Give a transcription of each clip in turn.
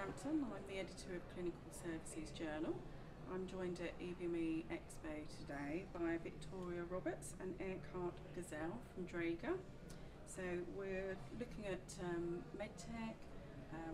Frampton. I'm the editor of Clinical Services Journal. I'm joined at EBME Expo today by Victoria Roberts and Eckard Gesell from Draeger. So we're looking at medtech,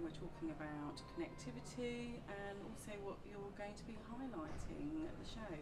we're talking about connectivity and also what you're going to be highlighting at the show.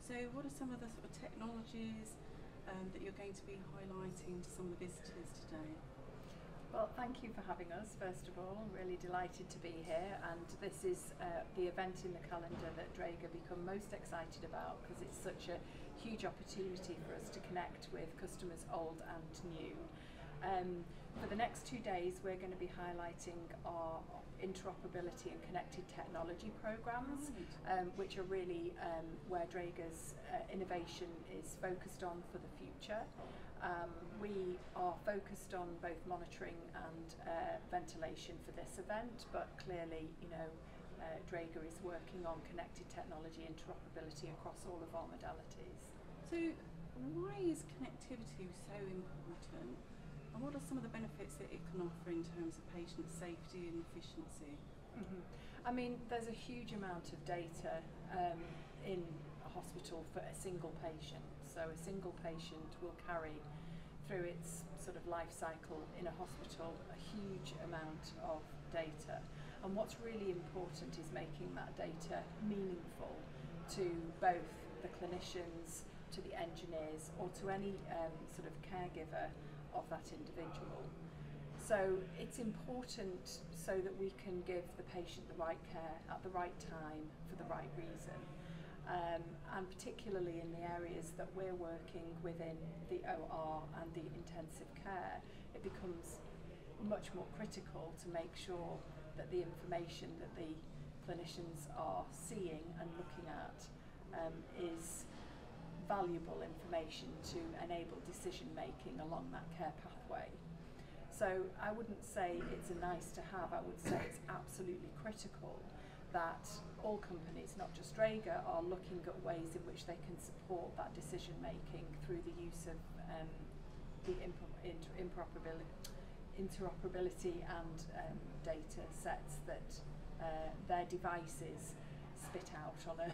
So what are some of the sort of technologies that you're going to be highlighting to some of the visitors today? Well, thank you for having us, first of all. I'm really delighted to be here, and this is the event in the calendar that Draeger become most excited about because it's such a huge opportunity for us to connect with customers old and new. For the next 2 days, we're going to be highlighting our interoperability and connected technology programs, which are really where Draeger's innovation is focused on for the future. We are focused on both monitoring and ventilation for this event, but clearly, Draeger is working on connected technology interoperability across all of our modalities. So why is connectivity so important? And what are some of the benefits that it can offer in terms of patient safety and efficiency? I mean, there's a huge amount of data in a hospital for a single patient. So a single patient will carry through its sort of life cycle in a hospital a huge amount of data. And what's really important is making that data meaningful to both the clinicians, to the engineers, or to any sort of caregiver of that individual. So it's important so that we can give the patient the right care at the right time for the right reason. And particularly in the areas that we're working within the OR and the intensive care, it becomes much more critical to make sure that the information that the clinicians are seeing and looking at is valuable information to enable decision making along that care pathway. So I wouldn't say it's a nice to have, I would say it's absolutely critical that all companies, not just Draeger, are looking at ways in which they can support that decision making through the use of the interoperability and data sets that their devices spit out on a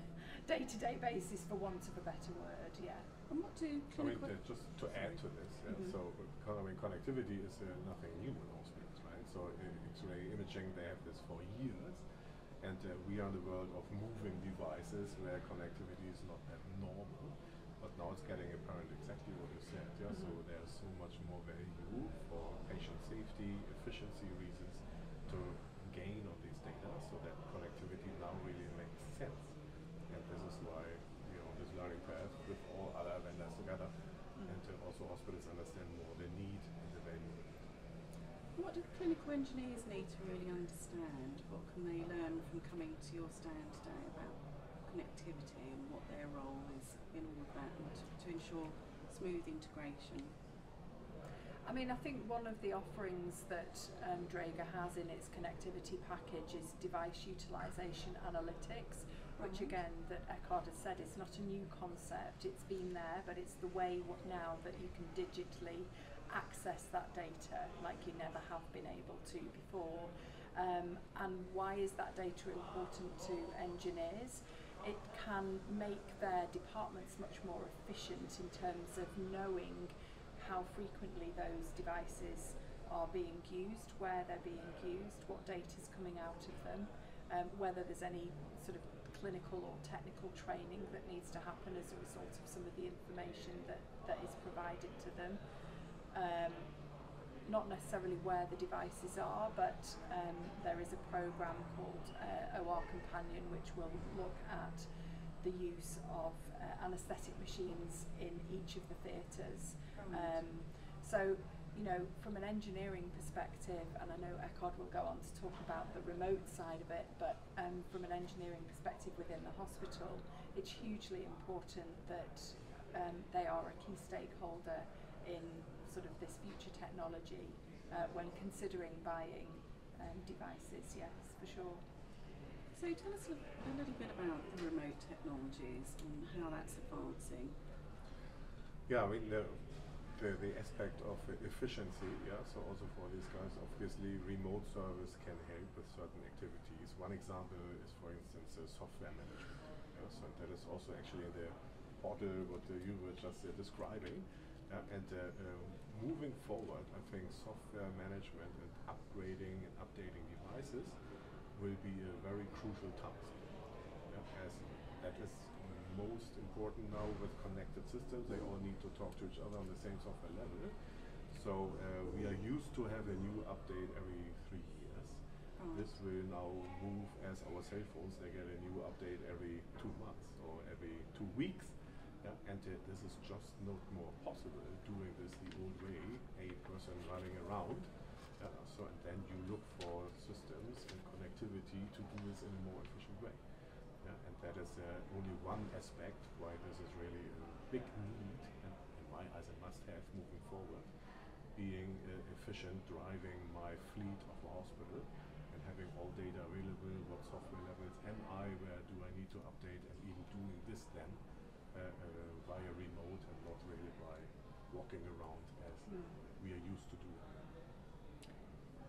day-to-day basis, for want of a better word. Yeah. And what do clinical... just to add to this, so connectivity is nothing new in hospitals, right? So X-ray imaging, they have this for years, and we are in the world of moving devices where connectivity is not that normal, but now it's getting apparent exactly what you said. Yeah, so there's so much more value for patient safety, efficiency reasons to gain on these data, so that connectivity now really makes sense. And this is why this learning path with all other vendors together, and also hospitals understand more the need and the value. What do clinical engineers need to really understand? What can they learn from coming to your stand today about connectivity and what their role is in all of that, and to ensure smooth integration? I mean, I think one of the offerings that Draeger has in its connectivity package is device utilization analytics, which again, that Eckard has said, is not a new concept. It's been there, but it's the way now that you can digitally access that data like you never have been able to before. And why is that data important to engineers? It can make their departments much more efficient in terms of knowing how frequently those devices are being used, where they're being used, what data is coming out of them, whether there's any sort of clinical or technical training that needs to happen as a result of some of the information that is provided to them. Not necessarily where the devices are, but there is a program called OR Companion, which will look at the use of anaesthetic machines in each of the theatres. So, from an engineering perspective, and I know Eckard will go on to talk about the remote side of it, but from an engineering perspective within the hospital, it's hugely important that they are a key stakeholder in sort of this future technology when considering buying devices, yes, for sure. So tell us a little bit about the remote technologies and how that's advancing. Yeah, I mean, the aspect of efficiency, yeah, so also for these guys, obviously remote service can help with certain activities. One example is, for instance, software management. Yeah, so that is also actually in the portal what you were just describing. And moving forward, I think software management and upgrading and updating devices will be a very crucial task. Yeah, as that is most important now with connected systems. They all need to talk to each other on the same software level. So we are used to have a new update every 3 years. This will now move as our cell phones. They get a new update every 2 months or every 2 weeks. Yeah, and this is just not more possible doing this the old way, a person running around. So and then you look for systems and connectivity to do this in a more efficient way. And that is only one aspect why this is really a big need, and in my eyes a must-have moving forward, being efficient, driving my fleet of a hospital and having all data available, what software levels am I, where do I need to update, and even doing this then via remote and not really by walking around as we are used to do.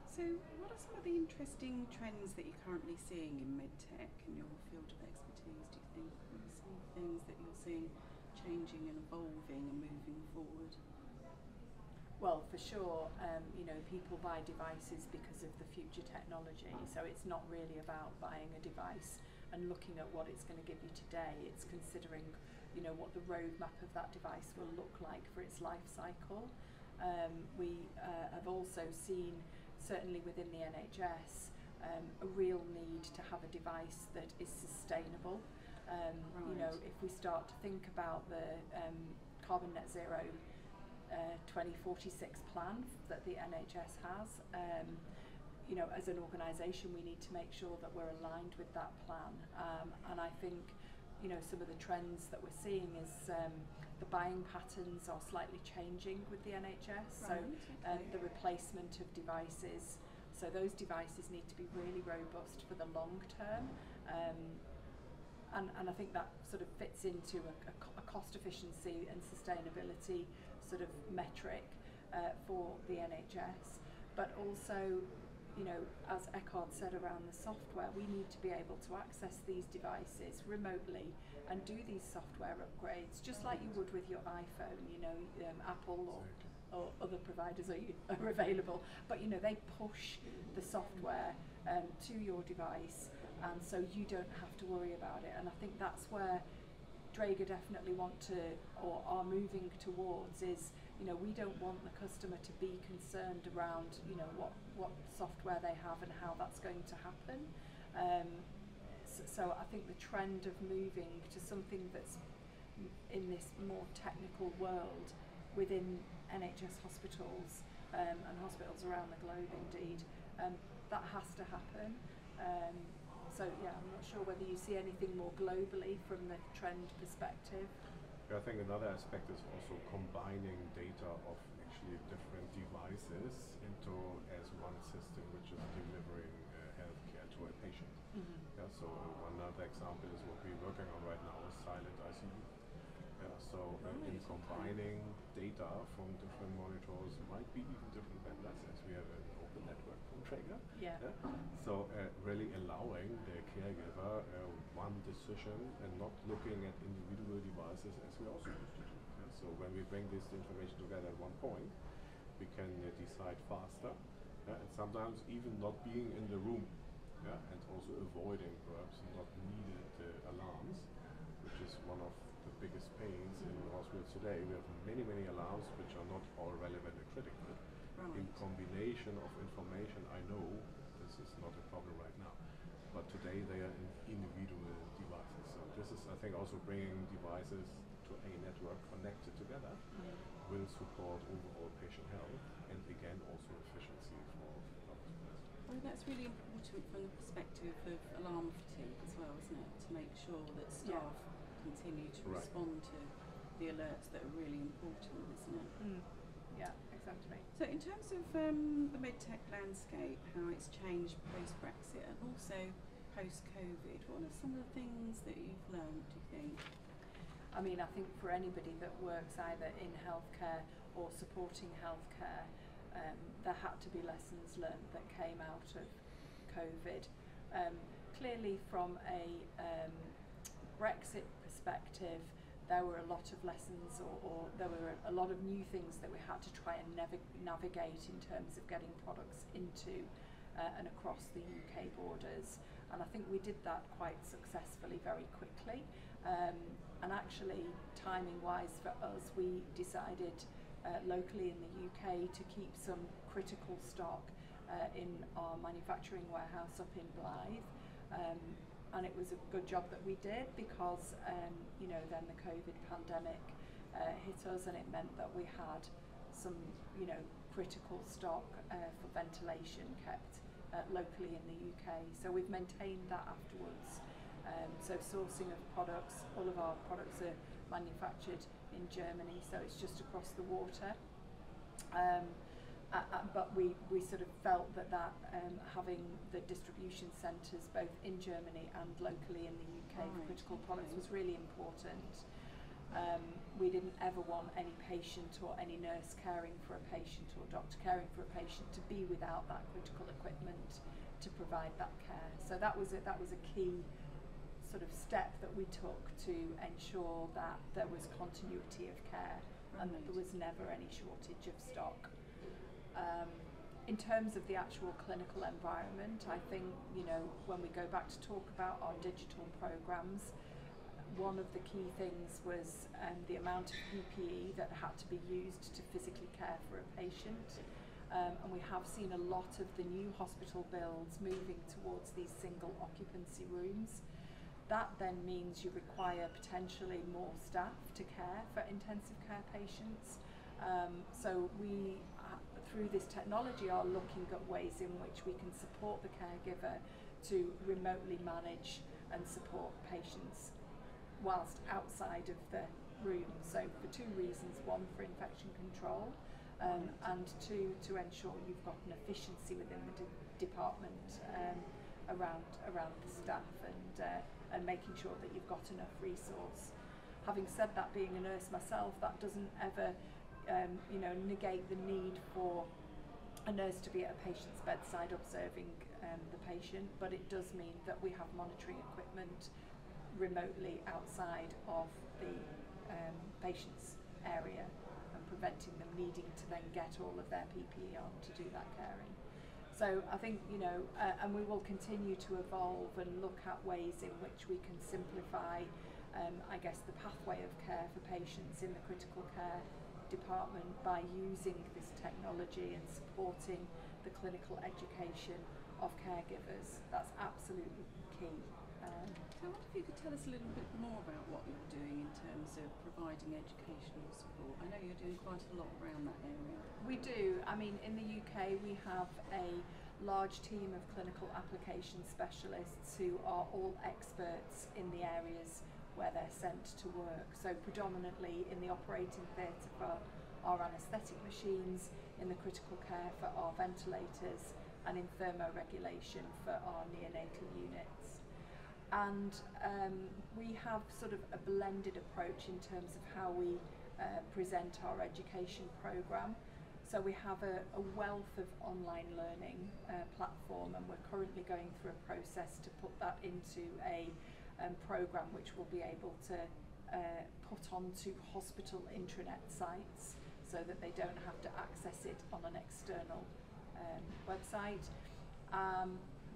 So what are some of the interesting trends that you're currently seeing in medtech in your field of expertise, do you think? What are some things that you're seeing changing and evolving and moving forward? Well, for sure, people buy devices because of the future technology, so it's not really about buying a device and looking at what it's going to give you today. It's considering, what the roadmap of that device will look like for its life cycle. We have also seen, certainly within the NHS, a real need to have a device that is sustainable. If we start to think about the carbon net zero 2046 plan that the NHS has, as an organisation we need to make sure that we're aligned with that plan. And I think, some of the trends that we're seeing is the buying patterns are slightly changing with the NHS. Right, so the replacement of devices, so those devices need to be really robust for the long term. And I think that sort of fits into a cost efficiency and sustainability sort of metric for the NHS. But also, as Eckard said around the software, we need to be able to access these devices remotely and do these software upgrades, just like you would with your iPhone. Apple or other providers are available, but they push the software to your device, and so you don't have to worry about it. And I think that's where Draeger definitely want to, or are moving towards, is we don't want the customer to be concerned around what software they have and how that's going to happen. So I think the trend of moving to something that's in this more technical world within NHS hospitals and hospitals around the globe, indeed, that has to happen. So yeah, I'm not sure whether you see anything more globally from the trend perspective. I think another aspect is also combining data of actually different devices into as one system which is delivering healthcare to a patient. Yeah, so one other example is what we're working on right now is silent ICU. Yeah, so in combining data from different monitors, might be even different vendors, as we have an open network from Draeger. Yeah. So really allowing the caregiver one decision and not looking at individual devices as we also used to do. Yeah? So when we bring this information together at one point, we can decide faster, and sometimes even not being in the room, and also avoiding perhaps not needed alarms, which is one of the biggest pains in the hospitals today. We have many alarms which are not all relevant and critical. Right. In combination of information, I know this is not a problem right now, but today they are in individual devices. So this is, I think, also bringing devices to a network connected together will support overall patient health and again also efficiency for hospitals. Well, that's really important from the perspective of alarm fatigue as well, isn't it? To make sure that staff continue to respond to the alerts that are really important, isn't it? Yeah, exactly. So in terms of the medtech landscape, how it's changed post-Brexit and also post-COVID, what are some of the things that you've learned, do you think? I mean, I think for anybody that works either in healthcare or supporting healthcare, there had to be lessons learned that came out of COVID. Clearly from a Brexit perspective, there were a lot of lessons or there were a lot of new things that we had to try and navigate in terms of getting products into and across the UK borders. And I think we did that quite successfully very quickly. And actually, timing-wise for us, we decided locally in the UK to keep some critical stock in our manufacturing warehouse up in Blythe. And it was a good job that we did because, you know, then the COVID pandemic hit us, and it meant that we had some, you know, critical stock for ventilation kept locally in the UK. So we've maintained that afterwards. So sourcing of products, all of our products are manufactured in Germany, so it's just across the water. But we sort of felt that having the distribution centres both in Germany and locally in the UK for critical products was really important. We didn't ever want any patient or any nurse caring for a patient or doctor caring for a patient to be without that critical equipment to provide that care. So that was a key sort of step that we took to ensure that there was continuity of care and that there was never any shortage of stock. In terms of the actual clinical environment, I think, you know, when we go back to talk about our digital programs, one of the key things was the amount of PPE that had to be used to physically care for a patient. And we have seen a lot of the new hospital builds moving towards these single occupancy rooms. That then means you require potentially more staff to care for intensive care patients. So we, through this technology, are looking at ways in which we can support the caregiver to remotely manage and support patients whilst outside of the room. So for two reasons: one, for infection control, and two, to ensure you've got an efficiency within the department around the staff and making sure that you've got enough resource. Having said that, being a nurse myself, that doesn't ever you know, negate the need for a nurse to be at a patient's bedside observing the patient, but it does mean that we have monitoring equipment remotely outside of the patient's area and preventing them needing to then get all of their PPE on to do that caring. So I think, you know, and we will continue to evolve and look at ways in which we can simplify, I guess, the pathway of care for patients in the critical care department by using this technology and supporting the clinical education of caregivers. That's absolutely key. I wonder if you could tell us a little bit more about what you're doing in terms of providing educational support. I know you're doing quite a lot around that area. We do. I mean, in the UK we have a large team of clinical application specialists who are all experts in the areas where they're sent to work. So predominantly in the operating theatre for our anaesthetic machines, in the critical care for our ventilators, and in thermoregulation for our neonatal units. And we have sort of a blended approach in terms of how we present our education programme. So we have a wealth of online learning platform, and we're currently going through a process to put that into a programme which we'll be able to put onto hospital intranet sites so that they don't have to access it on an external website.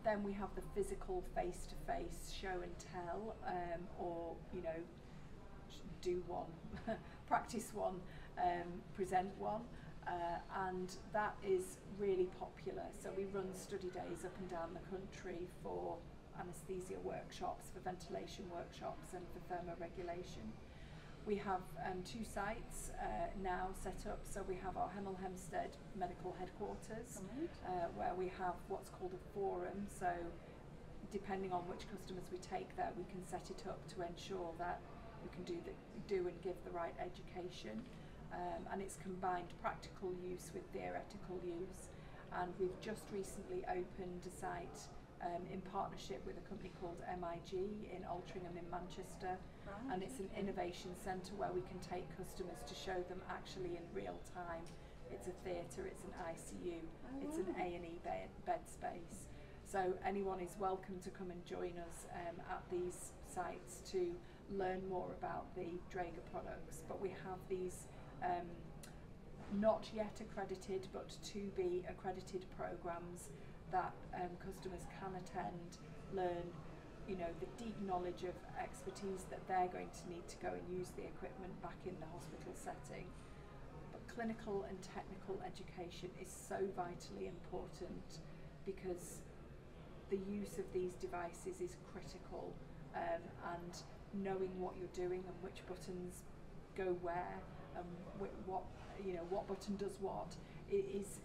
Then we have the physical face-to-face show and tell, or, you know, do one, practice one, present one, and that is really popular. So we run study days up and down the country for anaesthesia workshops, for ventilation workshops, and for thermoregulation. We have two sites now set up. So we have our Hemel Hempstead Medical Headquarters, where we have what's called a forum. So depending on which customers we take there, we can set it up to ensure that we can do and give the right education. And it's combined practical use with theoretical use. And we've just recently opened a site in partnership with a company called MIG in Altrincham in Manchester. Right, And it's an innovation centre where we can take customers to show them actually in real time. It's a theatre, it's an ICU, it's an A&E bed space. So anyone is welcome to come and join us at these sites to learn more about the Draeger products. But we have these not yet accredited but to be accredited programmes that customers can attend, learn, you know, the deep knowledge of expertise that they're going to need to go and use the equipment back in the hospital setting. But clinical and technical education is so vitally important because the use of these devices is critical, and knowing what you're doing and which buttons go where and what button does what is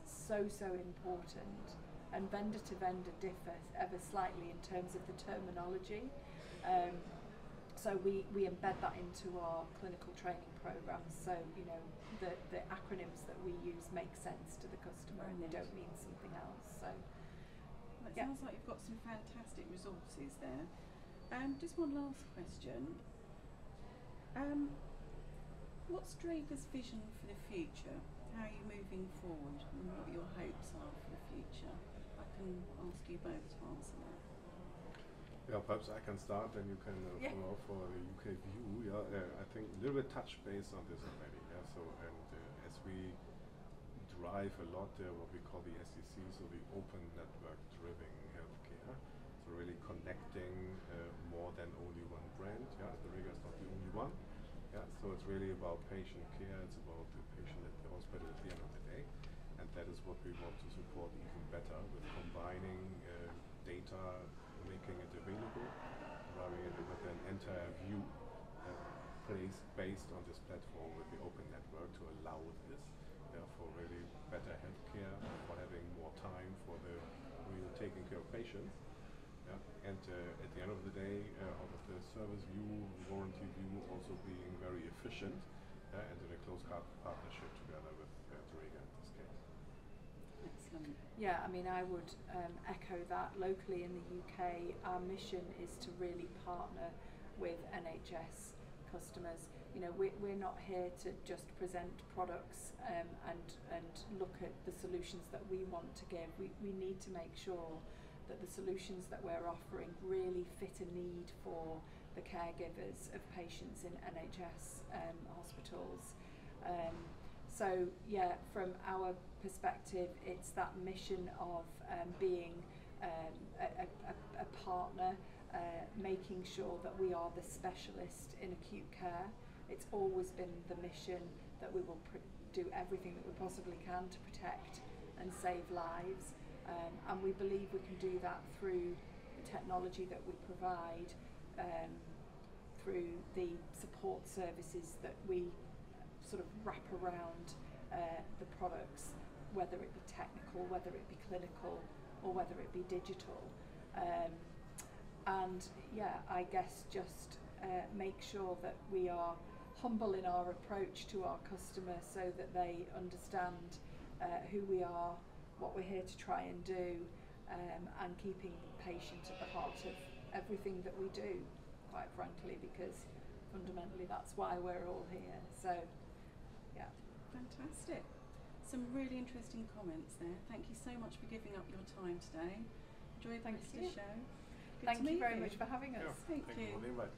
so important. And vendor to vendor differ ever slightly in terms of the terminology. So we embed that into our clinical training programs. So you know the acronyms that we use make sense to the customer and they don't mean something else. So well, it sounds like you've got some fantastic resources there. Just one last question. What's Draeger's vision for the future? How are you moving forward and what your hopes are for the future? I can ask you both to answer that. Yeah, perhaps I can start, and you can follow up for the UK view. I think a little bit touch base on this already. So, and as we drive a lot what we call the SEC, so the open network driven healthcare. So really connecting more than only one brand. Draeger is not the only one. So it's really about patient care. It's about the patient at the hospital at the end of the day, and that is what we want to support even better with combining data, making it available, driving it with an entire view based on this platform with the open network to allow this for really better healthcare, for having more time for the real taking care of patients. And at the end of the day, out of the service view, warranty view, also being very efficient and in a close partnership together with Draeger in this case. Excellent. Yeah, I mean, I would echo that. Locally in the UK, our mission is to really partner with NHS customers. You know, we're not here to just present products and look at the solutions that we want to give. We need to make sure that the solutions that we're offering really fit a need for the caregivers of patients in NHS hospitals. So yeah, from our perspective, it's that mission of being a partner, making sure that we are the specialist in acute care. It's always been the mission that we will do everything that we possibly can to protect and save lives. And we believe we can do that through the technology that we provide, through the support services that we sort of wrap around the products, whether it be technical, whether it be clinical, or whether it be digital. And yeah, I guess just make sure that we are humble in our approach to our customer so that they understand who we are, what we're here to try and do, and keeping the patient at the heart of everything that we do, quite frankly, because fundamentally that's why we're all here. So, yeah. Fantastic. Some really interesting comments there. Thank you so much for giving up your time today. Enjoy the rest of the show. Good Thank to you meet very much for having us. Thank you. For the invite.